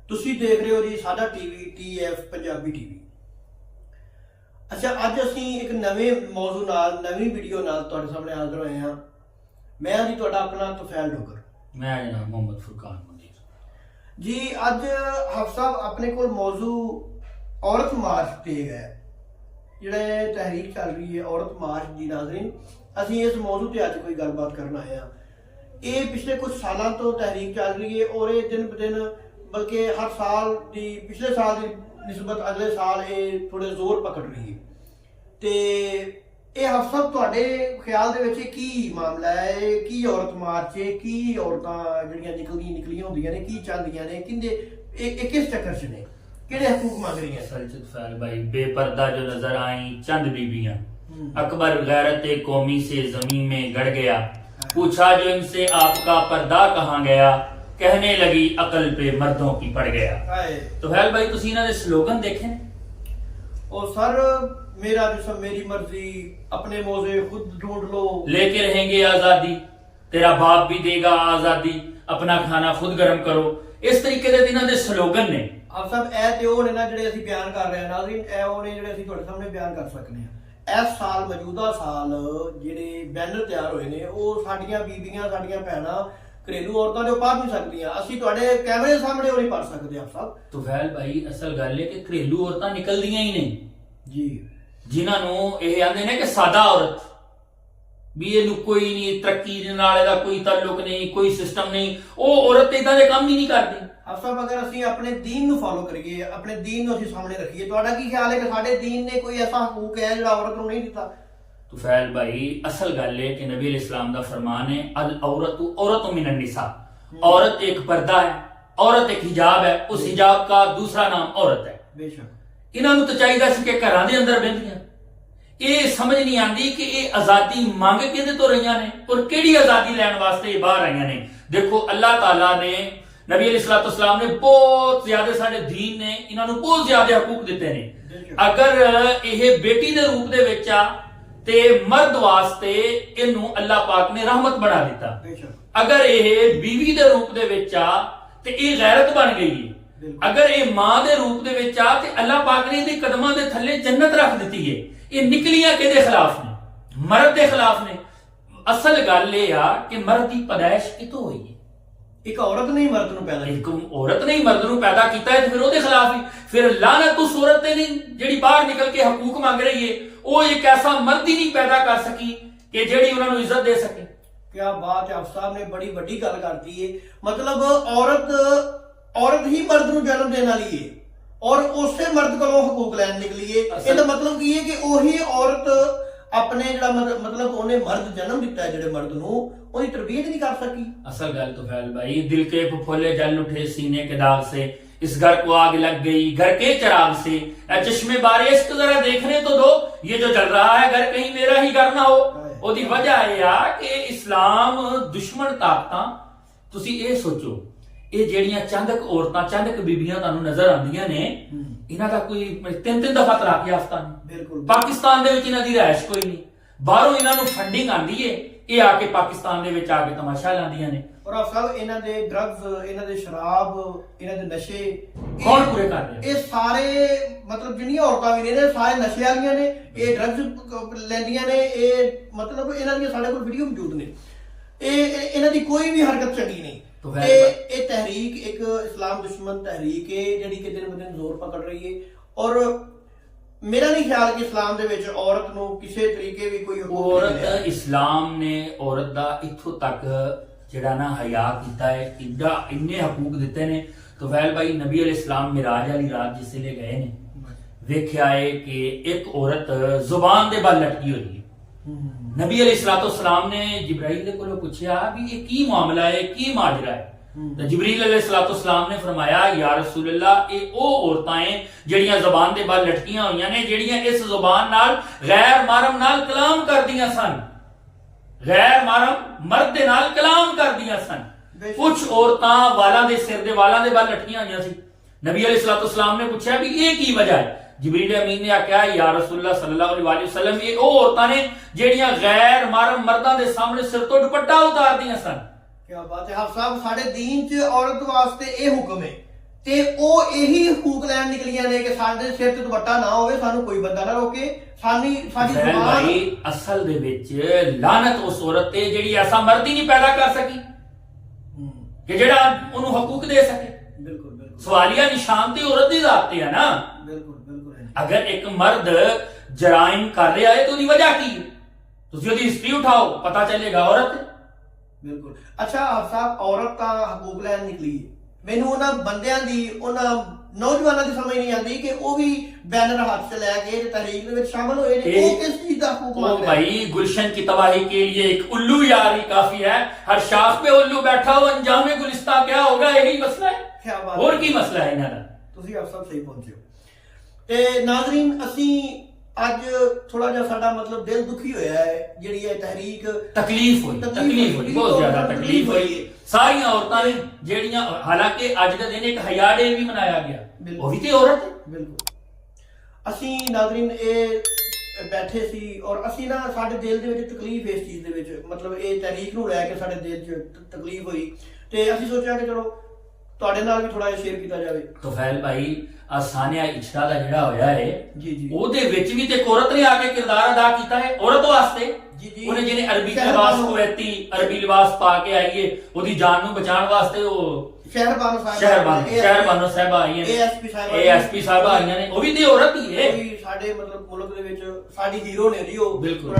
ਤੁਸੀਂ ਦੇਖ ਰਹੇ ਹੋ ਜੀ ਸਾਡਾ ਟੀਵੀ TF ਪੰਜਾਬੀ ਟੀਵੀ। ਅੱਛਾ, ਅੱਜ ਅਸੀਂ ਇੱਕ ਨਵੇਂ ਮੌਜੂ ਨਾਲ ਨਵੀਂ ਵੀਡੀਓ ਨਾਲ ਤੁਹਾਡੇ ਸਾਹਮਣੇ ਹਾਜ਼ਰ ਹੋਏ ਹਾਂ। ਮੈਂ ਜੀ ਤੁਹਾਡਾ ਆਪਣਾ ਤੁਫੈਲ ਡੋਗਰ। मैं जनाब मोहम्मद फुरकान मुनीर जी। ਅੱਜ ਹਫਤਾ ਆਪਣੇ ਕੋਲ ਮੌਜੂ ਔਰਤ ਮਾਰਚ ਤੇ ਹੈ, ਜਿਹੜੇ ਤਹਿਰੀਕ ਚੱਲ ਰਹੀ ਹੈ ਔਰਤ ਮਾਰਚ ਦੀ। ਨਾਜ਼ਰੀਨ, ਅਸੀਂ ਇਸ ਮੌਜੂ ਤੇ ਅੱਜ ਕੋਈ ਗੱਲਬਾਤ ਕਰਨ ਆਏ ਹਾਂ। ਇਹ ਪਿਛਲੇ ਕੁਝ ਸਾਲਾਂ ਤੋਂ ਤਹਿਰੀਕ ਚੱਲ ਰਹੀ ਹੈ ਔਰ ਇਹ ਦਿਨ ਬ ਦਿਨ ਬਲਕਿ ਹਰ ਸਾਲ ਦੀ ਪਿਛਲੇ ਸਾਲ ਦੀ ਨਿਸਬਤ ਅਗਲੇ ਸਾਲ ਇਹ ਥੋੜੇ ਜ਼ੋਰ ਪਕੜ ਰਹੀ ਹੈ। ਤੇ ਇਹ ਹਫਤਾ ਤੁਹਾਡੇ ਖਿਆਲ ਦੇ ਵਿੱਚ ਕੀ ਮਾਮਲਾ ਹੈ? ਕੀ ਔਰਤ ਮਾਰਚ ਹੈ? ਕੀ ਔਰਤਾਂ ਜਿਹੜੀਆਂ ਨਿਕਲੀਆਂ ਹੁੰਦੀਆਂ ਨੇ ਕੀ ਚਾਹੁੰਦੀਆਂ ਨੇ? ਕਿੰਦੇ ਇਹ ਕਿਸ ਚੱਕਰ 'ਚ ਨੇ? ਕਿਹੜੇ ਹਕੂਕ ਮੰਗ रही हैं? असल तुफैल भाई बेपर्दा जो नजर आई चंद बीबियां, अकबर गैरत कौमी से जमीन में गड़ गया, पूछा जो इनसे आपका पर्दा कहाँ गया, कहने लगी अकल पे मर्दों की पड़ गया। तुफैल भाई तुसी इन्हां दे स्लोगन देखे ने? और सर, मेरा जिस्म मेरी मर्जी, अपने मौजे खुद ढूंढ लो, लेके रहेंगे आजादी, तेरा बाप भी देगा आजादी, अपना खाना खुद गर्म करो। इस तरीके दे इन्हां दे स्लोगन ने। आप सब ए ते ओ ने ना ਜਿਹੜੇ ਅਸੀਂ ਬਿਆਨ ਕਰ ਰਹੇ ਹਾਂ। ਨਾਜ਼ਰੀਨ, ਇਹ ਉਹ ਨੇ ਜਿਹੜੇ ਅਸੀਂ ਤੁਹਾਡੇ ਸਾਹਮਣੇ ਬਿਆਨ ਕਰ ਸਕਦੇ ਹਾਂ। ਇਸ ਸਾਲ ਮੌਜੂਦਾ ਸਾਲ ਜਿਹੜੇ ਬੈਨਰ ਤਿਆਰ ਹੋਏ ਨੇ ਉਹ ਸਾਡੀਆਂ ਬੀਬੀਆਂ, ਸਾਡੀਆਂ ਭੈਣਾਂ, ਘਰੇਲੂ ਔਰਤਾਂ ਜੋ ਪੜ੍ਹ ਨਹੀਂ ਸਕਦੀਆਂ। ਅਸੀਂ ਤੁਹਾਡੇ ਕੈਮਰੇ ਸਾਹਮਣੇ ਉਹ ਨਹੀਂ ਪੜ੍ਹ ਸਕਦੇ। ਆਪ ਸਭ तुफैल भाई असल गल है कि घरेलू औरतां निकलदियां ही नहीं जी, जिन्हां नूं ਇਹ ਆਂਦੇ ਨੇ ਕਿ ਸਾਦਾ ਔਰਤ ਵੀ ਇਹਨੂੰ ਕੋਈ ਨਹੀਂ ਤਰੱਕੀ ਦੇ ਨਾਲ ਇਹਦਾ ਕੋਈ ਤਾਲੁਕ ਨਹੀਂ, ਕੋਈ ਸਿਸਟਮ ਨਹੀਂ, ਉਹ ਔਰਤ ਇਦਾਂ ਦੇ ਕੰਮ ਹੀ ਨਹੀਂ ਕਰਦੀ। ਆਪ ਸਭ ਅਗਰ ਅਸੀਂ ਆਪਣੇ ਦੀਨ ਨੂੰ ਫੋਲੋ ਕਰੀਏ, ਆਪਣੇ ਦੀਨ ਨੂੰ ਅਸੀਂ ਸਾਹਮਣੇ ਰੱਖੀਏ, ਤੁਹਾਡਾ ਕੀ ਖਿਆਲ ਹੈ ਕਿ ਸਾਡੇ ਦੀਨ ਨੇ ਕੋਈ ਐਸਾ ਹਕੂਕ ਹੈ ਜਿਹੜਾ ਔਰਤ ਨੂੰ ਨਹੀਂ ਦਿੱਤਾ? तुफैल भाई असल गल है कि नबी अलैहिस्सलाम दा फरमान है अल औरतु औरतु मिनन निसा, औरत एक पर्दा है, औरत एक हिजाब है, उस हिजाब का दूसरा नाम औरत है। बेशक इन्हां नूं तां चाहीदा सी कि घरां दे अंदर बहिंदियां। ਇਹ ਸਮਝ ਨਹੀਂ ਆਂਦੀ ਕਿ ਇਹ ਆਜ਼ਾਦੀ ਮੰਗ ਕਿਹਦੇ ਤੋਂ ਰਹੀਆਂ ਨੇ ਔਰ ਕਿਹੜੀ ਆਜ਼ਾਦੀ ਲੈਣ ਵਾਸਤੇ ਇਹ ਬਾਹਰ ਆਈਆਂ ਨੇ। ਦੇਖੋ ਅੱਲਾਹ ਤਾਲਾ ਨੇ, ਨਬੀ अलैहिस्सलाम ने बहुत ज्यादा ਸਾਡੇ ਦੀਨ ਨੇ ਇਹਨਾਂ ਨੂੰ ਬਹੁਤ ਜ਼ਿਆਦਾ ਹਕੂਕ ਦਿੱਤੇ ਨੇ। ਅਗਰ ਇਹ ਬੇਟੀ ਦੇ ਰੂਪ ਦੇ ਵਿੱਚ ਆ ਤੇ ਮਰਦ ਵਾਸਤੇ ਇਹਨੂੰ ਅੱਲਾਹ ਪਾਕ ਨੇ ਰਹਿਮਤ ਬਣਾ ਦਿੱਤਾ। ਅਗਰ ਇਹ ਬੀਵੀ ਦੇ ਰੂਪ ਦੇ ਵਿੱਚ ਆ ਤੇ ਇਹ ਗੈਰਤ ਬਣ ਗਈ ਹੈ। ਅਗਰ ਇਹ ਮਾਂ ਦੇ ਰੂਪ ਦੇ ਵਿੱਚ ਆ ਤੇ ਅੱਲਾਹ ਪਾਕ ਨੇ ਇਹਦੇ ਕਦਮਾਂ ਦੇ ਥੱਲੇ ਜੰਨਤ ਰੱਖ ਦਿੱਤੀ ਹੈ। ਇਹ ਨਿਕਲੀਆਂ ਕਿਹਦੇ ਖਿਲਾਫ ਨੇ? ਮਰਦ ਦੇ ਖਿਲਾਫ ਨੇ। ਅਸਲ ਗੱਲ ਇਹ ਆ ਕਿ ਮਰਦ ਦੀ ਪੈਦਾਇਸ਼ ਕਿਤੋਂ ਹੋਈ ਹੈ? ਇੱਕ ਔਰਤ ਨੇ ਮਰਦ ਨੂੰ ਪੈਦਾ ਕੀਤਾ। ਇੱਕ ਔਰਤ ਨੇ ਮਰਦ ਨੂੰ ਪੈਦਾ ਕੀਤਾ ਹੈ ਤੇ ਫਿਰ ਉਹਦੇ ਖਿਲਾਫ ਹੀ ਫਿਰ ਲਾਨਤ ਉਸ ਔਰਤ ਤੇ ਨਹੀਂ ਜਿਹੜੀ ਬਾਹਰ ਨਿਕਲ ਕੇ ਹਕੂਕ ਮੰਗ ਰਹੀ ਹੈ। ਉਹ ਇੱਕ ਐਸਾ ਮਰਦ ਹੀ ਨਹੀਂ ਪੈਦਾ ਕਰ ਸਕੀ ਕਿ ਜਿਹੜੀ ਉਹਨਾਂ ਨੂੰ ਇੱਜ਼ਤ ਦੇ ਸਕੇ। क्या बात है, आप साहब ने बड़ी बड़ी गल कर दी है। मतलब औरत ही मर्द ਨੂੰ जन्म देने वाली है और ਉਸੇ ਮਰਦ ਕੋਲੋਂ ਹਕੂਕ ਲੈਣ ਨਿਕਲੀ ਹੈ। ਇਹਦਾ ਮਤਲਬ ਕੀ ਹੈ ਕਿ ਉਹੀ ਔਰਤ ਆਪਣੇ ਜਿਹੜਾ मतलब ਉਹਨੇ ਮਰਦ ਜਨਮ ਦਿੱਤਾ ਹੈ ਜਿਹੜੇ ਮਰਦ ਨੂੰ, ਉਹਦੀ ਤਰਬੀਅਤ ਨਹੀਂ ਕਰ ਸਕੀ। असल गल तो फैल भाई दिल के फफोले जल उठे सीने के दाग से, इस घर को आग लग गई घर के चिराग से, चश्मे बारिश तो जरा देखने तो दो, ये जो चल रहा है घर कहीं मेरा ही घर ना हो। ਉਹਦੀ ਵਜ੍ਹਾ ਇਹ ਆ ਕਿ ਇਸਲਾਮ ਦੁਸ਼ਮਣ ਤਾਕਤਾਂ, ਤੁਸੀਂ ਇਹ ਸੋਚੋ ਇਹ ਜਿਹੜੀਆਂ ਚੰਦਕ ਔਰਤਾਂ, ਚੰਦਕ ਬੀਬੀਆਂ ਤੁਹਾਨੂੰ ਨਜ਼ਰ ਆਉਂਦੀਆਂ ਨੇ, ਇਹਨਾਂ ਦਾ ਕੋਈ 3-3 ਦਫਾ ਤਲਾਕ ਯਾਫਤਾ ਨਹੀਂ। ਬਿਲਕੁਲ। ਪਾਕਿਸਤਾਨ ਦੇ ਵਿੱਚ ਇਹਨਾਂ ਦੀ ਰਿਹਾਇਸ਼ ਕੋਈ ਨਹੀਂ, ਬਾਹਰੋਂ ਇਹਨਾਂ ਨੂੰ ਫੰਡਿੰਗ ਆਉਂਦੀ ਏ, ਇਹ ਆ ਕੇ ਪਾਕਿਸਤਾਨ ਦੇ ਵਿੱਚ ਆ ਕੇ ਤਮਾਸ਼ਾ ਲਾਉਂਦੀਆਂ ਨੇ। ਔਰ ਆਪ ਸਭ ਇਹਨਾਂ ਦੇ ਡਰੱਗਸ, ਇਹਨਾਂ ਦੇ ਸ਼ਰਾਬ, ਇਹਨਾਂ ਦੇ ਨਸ਼ੇ ਕੌਣ ਪੂਰੇ ਕਰ ਰਿਹਾ? ਇਹ ਸਾਰੇ मतलब ਜਿਹੜੀਆਂ ਔਰਤਾਂ ਵੀ ਨੇ ਸਾਰੇ ਨਸ਼ੇ ਵਾਲੀਆਂ ਨੇ। ਇਹ ਡਰੱਗਸ ਲੈਂਦੀਆਂ ਨੇ। ਇਹ मतलब ਇਹਨਾਂ ਦੀਆਂ ਸਾਡੇ ਕੋਲ ਵੀਡੀਓ ਮੌਜੂਦ ਨੇ। ਇਹ ਇਹਨਾਂ ਦੀ ਕੋਈ ਵੀ ਹਰਕਤ ਚੰਗੀ ਨਹੀਂ। ਇਹ ਤਹਿਰੀਕ ਇੱਕ ਇਸਲਾਮ ਦੁਸ਼ਮਣ ਤਹਿਰੀਕ ਹੈ ਜਿਹੜੀ ਕਿ ਦਿਨ ਬ ਦਿਨ ਜ਼ੋਰ ਪਕੜ ਰਹੀ ਹੈ। ਔਰ ਮੇਰਾ ਨਹੀਂ ਖਿਆਲ ਕਿ ਇਸਲਾਮ ਦੇ ਵਿੱਚ ਔਰਤ ਨੂੰ ਕਿਸੇ ਤਰੀਕੇ ਵੀ ਕੋਈ ਔਰਤ, ਇਸਲਾਮ ਨੇ ਔਰਤ ਦਾ ਇੱਥੋਂ ਤੱਕ ਜਿਹੜਾ ਨਾ ਹਯਾ ਕੀਤਾ ਹੈ, ਇੰਨੇ ਹਕੂਕ ਦਿੱਤੇ ਨੇ। ਤੁਫੈਲ ਭਾਈ ਨਬੀ अलैहिस्सलाम ਮਿਰਾਜ ਵਾਲੀ ਰਾਤ ਜਿਸ ਵੇਲੇ ਗਏ ਨੇ, ਵੇਖਿਆ ਹੈ ਕਿ ਇੱਕ ਔਰਤ ਜ਼ੁਬਾਨ ਦੇ ਬਲ ਲਟਕੀ ਹੋਈ ਹੈ। ਨਬੀ अलैहिस्सलाम ਨੇ ਜਿਬਰਾਈਲ ਦੇ ਕੋਲੋਂ ਪੁੱਛਿਆ ਵੀ ਇਹ ਕੀ ਮਾਮਲਾ ਹੈ, ਕੀ ਮਾਜਰਾ ਹੈ? ਤਾਂ ਜਿਬਰੀਲ अलैहिस्सलाम ਨੇ ਫਰਮਾਇਆ ਯਾ ਰਸੂਲ ਅੱਲਾਹ, ਇਹ ਉਹ ਔਰਤਾਂ ਹੈ ਜਿਹੜੀਆਂ ਜ਼ੁਬਾਨ ਦੇ ਬਲ ਲਟਕੀਆਂ ਹੋਈਆਂ ਨੇ, ਜਿਹੜੀਆਂ ਇਸ ਜ਼ੁਬਾਨ ਨਾਲ ਗੈਰ ਮਾਰਮ ਨਾਲ ਕਲਾਮ ਕਰਦੀਆਂ ਸਨ, ਗੈਰ ਮਾਰਮ ਮਰਦ ਦੇ ਨਾਲ ਕਲਾਮ ਕਰਦੀਆਂ ਸਨ। ਕੁਝ ਔਰਤਾਂ ਵਾਲਾਂ ਦੇ ਸਿਰ ਦੇ ਵਾਲਾਂ ਦੇ ਬਲ ਲਟਕੀਆਂ ਹੋਈਆਂ ਸੀ। ਨਬੀ अलैहिस्सलाम ਨੇ ਪੁੱਛਿਆ ਵੀ ਇਹ ਕੀ ਵਜ੍ਹਾ ਹੈ? जिबरील अमीन ने आख्या या रसूलुल्लाह सल्लल्लाहु अलैहि वसल्लम, ये ਉਹ ਔਰਤਾਂ ਨੇ ਜਿਹੜੀਆਂ ਗੈਰ ਮਾਰਮ ਮਰਦਾਂ ਦੇ ਸਾਹਮਣੇ ਸਿਰ ਤੋਂ ਦੁਪੱਟਾ ਉਤਾਰਦੀਆਂ ਸਨ। क्या बात है। आप साहब, साढ़े दीन च औरत वास्ते ये हुक्म है ਤੇ ਉਹ ਇਹੀ ਹਕੂਕ ਲੈਣ ਨਿਕਲੀਆਂ ਨੇ ਕਿ ਸਾਡੇ ਸਿਰ ਤੇ ਦੁਪੱਟਾ ਨਾ ਹੋਵੇ, ਸਾਨੂੰ ਕੋਈ ਬੰਦਾ ਨਾ ਰੋਕੇ, ਸਾਡੀ ਜ਼ੁਬੈਰ ਜ਼ੁਬਾਨ। ਭਾਈ ਅਸਲ ਦੇ ਵਿੱਚ ਲਾਨਤ ਉਸ ਔਰਤ ਤੇ ਜਿਹੜੀ ਐਸਾ ਮਰਦ ਹੀ ਨਹੀਂ ਪੈਦਾ ਕਰ ਸਕੀ ਕਿ ਜਿਹੜਾ ਉਹਨੂੰ ਹਕੂਕ ਦੇ ਸਕੇ। ਬਿਲਕੁਲ ਬਿਲਕੁਲ ਸਵਾਲੀਆ ਨਿਸ਼ਾਨ ਤੇ ਔਰਤ ਦੀ ਜ਼ਾਤ ਤੇ ਹੈ ਨਾ। ਬਿਲਕੁਲ ਬਿਲकुल ਅਗਰ ਇੱਕ ਮਰਦ ਜਰਾਇਮ ਕਰ ਰਿਹਾ ਹੈ ਤਾਂ ਉਹਦੀ ਵਜ੍ਹਾ ਕੀ ਹੈ? ਤੁਸੀਂ ਉਹਦੀ ਹਿਸਟਰੀ ਉਠਾਓ, ਪਤਾ ਚੱਲੇਗਾ ਔਰਤ ਹੈ। ਬਿਲਕੁਲ। ਅੱਛਾ ਆਪ ਸਾਹਿਬ, ਔਰਤ ਤਾਂ ਹਕੂਕ ਲੈਣ ਨਿਕਲੀ ਹੈ, ਮੈਨੂੰ ਉਹਨਾਂ ਬੰਦਿਆਂ ਦੀ, ਉਹਨਾਂ ਨੌਜਵਾਨਾਂ ਦੀ ਸਮਝ ਨਹੀਂ ਆਉਂਦੀ ਕਿ ਉਹ ਵੀ बैनर हाथ से लेके तहरीक में शामिल हुए ने, वो किस चीज का हुक्म ओ मांग रहे हैं? भाई गुलशन की तबाही के लिए एक उल्लू यार ही काफी है। हर शाख पे उल्लू बैठा हो, अंजाम गुलिस्ता क्या होगा, यही मसला है। क्या बात और की मसला है इन्हां दा। ਤੁਸੀਂ ਆਪ ਸਭ ਸਹੀ ਪਹੁੰਚੇ ਹੋ। ਤੇ ਨਾਜ਼ਰੀਨ, ਅਸੀਂ ਅੱਜ ਥੋੜਾ ਜਿਹਾ ਸਾਡਾ ਮਤਲਬ ਦਿਲ ਦੁਖੀ ਹੋਇਆ ਹੈ, ਜਿਹੜੀ ਇਹ ਤਹਿਰੀਕ ਤਕਲੀਫ ਹੋਈ ਬਹੁਤ ਜ਼ਿਆਦਾ ਤਕਲੀਫ ਹੋਈ ਸਾਰੀਆਂ ਔਰਤਾਂ ਨੇ ਜਿਹੜੀਆਂ, ਹਾਲਾਂਕਿ ਅੱਜ ਦਾ ਦਿਨ ਇੱਕ ਹਯਾ ਡੇ ਵੀ ਮਨਾਇਆ ਗਿਆ, ਉਹ ਵੀ ਤੇ ਔਰਤ ਹੈ। ਬਿਲਕੁਲ। ਅਸੀਂ ਨਾਜ਼ਰੀਨ ਇਹ ਬੈਠੇ ਸੀ ਔਰ ਅਸੀਂ ਨਾ, ਸਾਡੇ ਦਿਲ ਦੇ ਵਿੱਚ ਤਕਲੀਫ ਇਸ ਚੀਜ਼ ਦੇ ਵਿੱਚ, ਮਤਲਬ ਇਹ ਤਹਿਰੀਕ ਨੂੰ ਲੈ ਕੇ ਸਾਡੇ ਦਿਲ 'ਚ ਤਕਲੀਫ ਹੋਈ ਤੇ ਅਸੀਂ ਸੋਚਿਆ ਕਿ ਚਲੋ ਤੁਹਾਡੇ ਨਾਲ ਵੀ ਥੋੜਾ ਜਿਹਾ ਸ਼ੇਅਰ ਕੀਤਾ ਜਾਵੇ। ਤੋਫੈਲ ਭਾਈ, ਆਸਾਨਿਆ ਇਸ਼ਰਾ ਦਾ ਜਿਹੜਾ ਹੋਇਆ ਹੈ ਜੀ ਜੀ, ਉਹਦੇ ਵਿੱਚ ਵੀ ਤੇ ਔਰਤ ਨੇ ਆ ਕੇ ਕਿਰਦਾਰ ਅਦਾ ਕੀਤਾ ਹੈ ਔਰਤ ਵਾਸਤੇ। ਜੀ ਜੀ, ਉਹਨੇ ਜਿਹਨੇ ਅਰਬੀ ਲਿਬਾਸ ਕੁਵੈਤੀ ਅਰਬੀ ਲਿਬਾਸ ਪਾ ਕੇ ਆਈਏ, ਉਹਦੀ ਜਾਨ ਨੂੰ ਬਚਾਉਣ ਵਾਸਤੇ ਉਹ ਸ਼ਹਿਰਬਾਨੋ ਸਾਹਿਬਾ ਆਈਆਂ ਨੇ, ASP ਸਾਹਿਬਾ ਆਈਆਂ ਨੇ, ਉਹ ਵੀ ਤੇ ਔਰਤ ਹੀ ਹੈ। ਸਾਡੇ ਮਤਲਬ ਮੁਲਕ ਦੇ ਵਿੱਚ ਸਾਡੀ ਹੀਰੋ ਨੇ ਜੀ ਉਹ। ਬਿਲਕੁਲ।